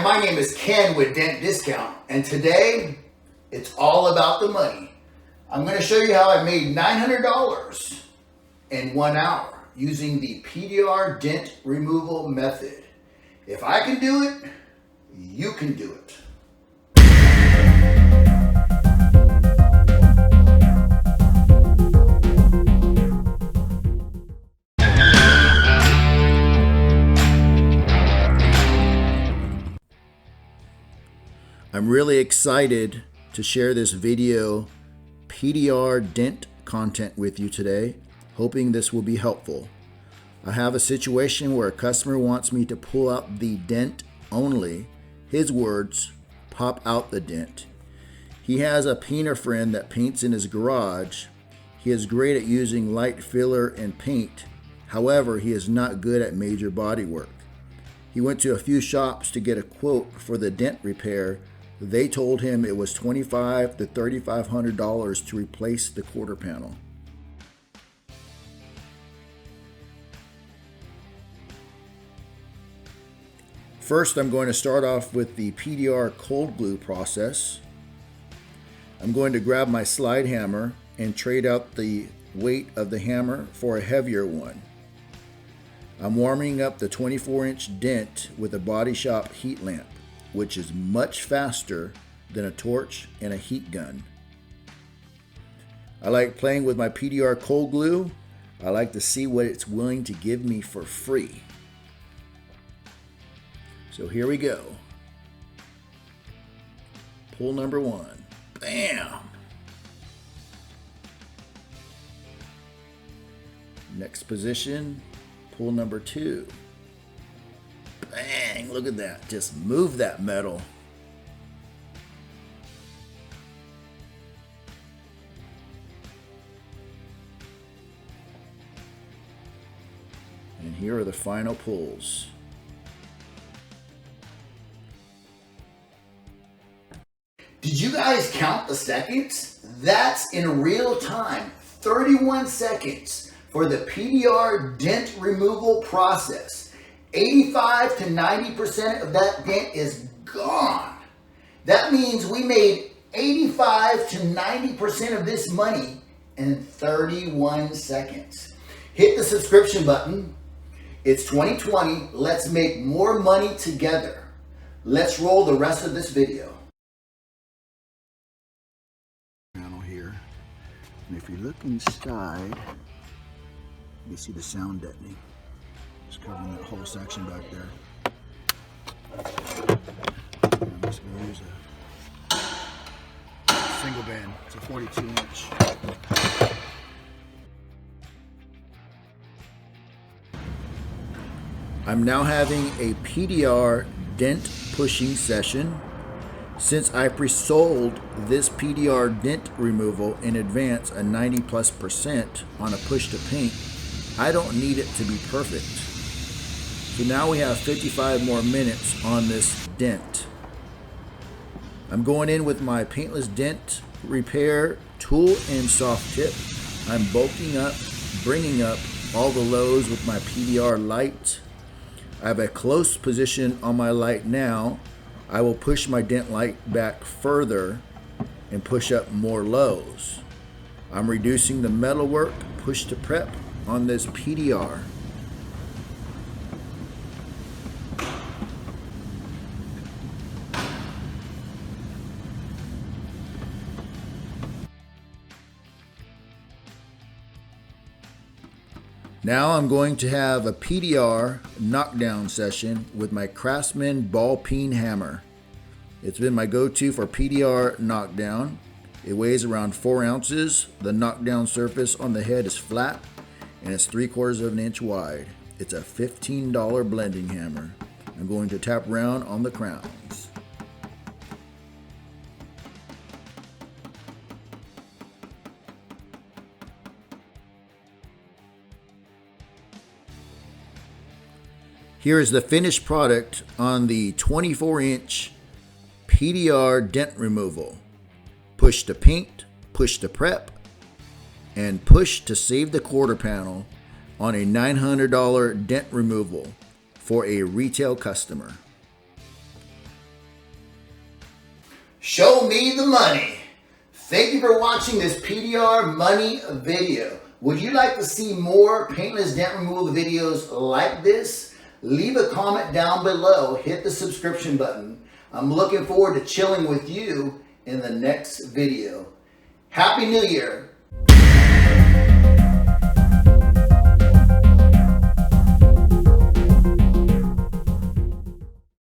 my name is Ken with Dent Discount, and today it's all about the money. I'm going to show you how I made $900 in 1 hour using the PDR Dent removal method. If I can do it, you can do it. I'm really excited to share this video PDR Dent content with you today, hoping this will be helpful. I have a situation where a customer wants me to pull out the dent only. His words, pop out the dent. He has a painter friend that paints in his garage. He is great at using light filler and paint. However, he is not good at major body work. He went to a few shops to get a quote for the dent repair. They told him it was $2,500 to $3,500 to replace the quarter panel. First, I'm going to start off with the PDR cold glue process. I'm going to grab my slide hammer and trade out the weight of the hammer for a heavier one. I'm warming up the 24-inch dent with a body shop heat lamp, which is much faster than a torch and a heat gun. I like playing with my PDR cold glue. I like to see what it's willing to give me for free. So here we go. Pull number 1. Bam! Next position, pull number 2. Bang! Look at that. Just move that metal. And here are the final pulls. Did you guys count the seconds? That's in real time, 31 seconds for the PDR dent removal process. 85 to 90% of that dent is gone. That means we made 85 to 90% of this money in 31 seconds. Hit the subscription button. It's 2020. Let's make more money together. Let's roll the rest of this video. Here, and if you look inside, you see the sound deadening. Just covering that whole section back there. I'm just going to use a single band. It's a 42-inch. I'm now having a PDR dent pushing session. Since I pre-sold this PDR dent removal in advance a 90+% on a push to paint, I don't need it to be perfect. So now we have 55 more minutes on this dent. I'm going in with my paintless dent repair tool and soft tip. I'm bulking up, bringing up all the lows with my PDR light. I have a close position on my light now. I will push my dent light back further and push up more lows. I'm reducing the metal work push to prep on this PDR. Now I'm going to have a PDR knockdown session with my Craftsman Ballpeen Hammer. It's been my go-to for PDR knockdown. It weighs around 4 ounces. The knockdown surface on the head is flat and it's 3/4 of an inch wide. It's a $15 blending hammer. I'm going to tap round on the crowns. Here is the finished product on the 24-inch PDR dent removal. Push to paint, push to prep, and push to save the quarter panel on a $900 dent removal for a retail customer. Show me the money. Thank you for watching this PDR money video. Would you like to see more paintless dent removal videos like this? Leave a comment down below. Hit the subscription button. I'm looking forward to chilling with you in the next video. Happy New Year.